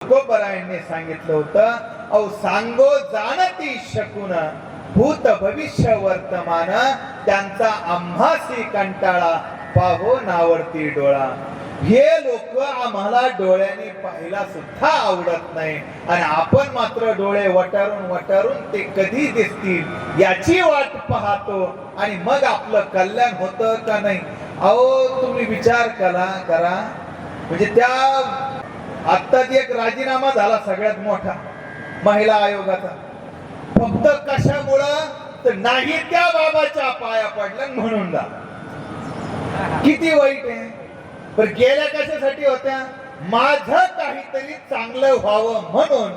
तुकोबरायांनी सांगितलं होतं, अहो सांगो जाणती शकून भूत भविष्य वर्तमान, त्यांचा आम्हासी कंटाळा पाहो नावरती डोळा. हे लोक आम्हाला डोळ्यांनी पाहायला सुद्धा आवडत नाही आणि आपण मात्र डोळे वटारून वटारून ते कधी दिसतील याची वाट पाहतो आणि मग आपलं कल्याण होतं का नाही. अहो तुम्ही विचार करा म्हणजे त्या आत्ताच एक राजीनामा झाला सगळ्यात मोठा महिला आयोगाचा, फक्त कशामुळं तर नाही त्या बाबाच्या पाया पडलं म्हणून झाला. किती वाईट आहे. पण गेल्या कशासाठी होत्या, माझं काहीतरी चांगलं व्हावं म्हणून.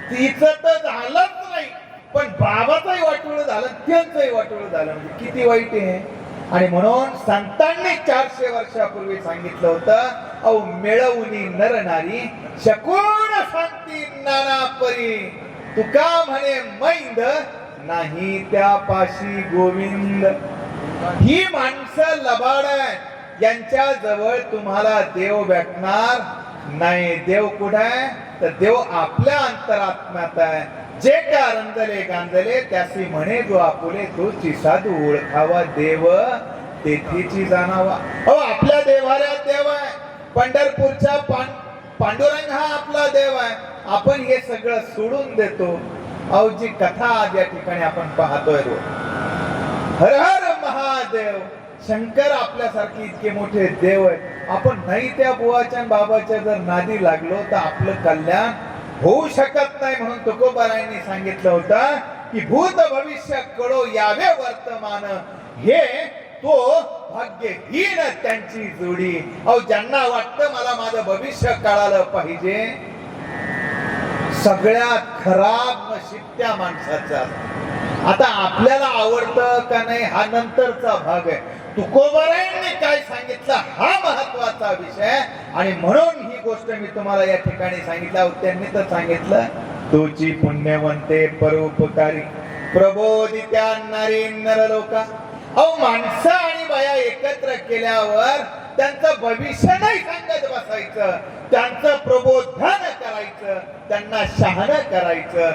तिचं तर झालंच नाही पण बाबाचंही वाटोळं झालं, त्यांचंही वाटोळं झालं. म्हणजे किती वाईट आहे. आणि म्हणून संतांनी 400 वर्षापूर्वी सांगितलं होतं, अहो मिळवुनी नर नारी शकून सांगती नाना परी, तुका म्हणे मैंद नाही त्या पाशी गोविंद. ही माणसं लबाड आहेत, यांच्या जवळ तुम्हाला देव भेटणार नाही. देव कुठे आहे तर देव आपल्या अंतरात्म्यात आहे. जे का रंजले गांजले त्यासी म्हणे जो आपुले तोची साधू ओळखावा देव तेथीची जाणावा. हो आपल्या देवाऱ्यात देव आहे. पंढरपूरच्या पांडुरंग हा आपला देव आहे. आपण हे सगळं सोडून देतो. अहो जी कथा आज या ठिकाणी आपण पाहतोय, हर हर महादेव, शंकर आपल्यासारखे इतके मोठे देव आहेत. आपण नाही त्या बुवाच्या बाबाच्या जर नादी लागलो तर आपलं कल्याण होऊ शकत नाही. म्हणून तुकोबारायांनी सांगितलं होतं की भूत भविष्य कळो यावे वर्तमान, हे तो भाग्यहीन त्यांची जोडी. अहो ज्यांना वाटतं मला माझं भविष्य कळालं पाहिजे, सगळ्यात खराब नशीब त्या माणसाचं. आता आपल्याला आवडतं का नाही हा नंतरचा भाग आहे. तुकोबारायांनी काय सांगितलं हा महत्वाचा विषय. आणि म्हणून ही गोष्ट मी तुम्हाला या ठिकाणी सांगितलं. त्यांनी तर सांगितलं, तोची पुण्यवंते परोपकारी प्रबोधित्या नारी नरलोका. अहो माणसं आणि बाया एकत्र केल्यावर त्यांचं भविष्य नाही सांगत बसायचं, त्यांचं प्रबोधन करायचं, त्यांना शहाणं करायचं.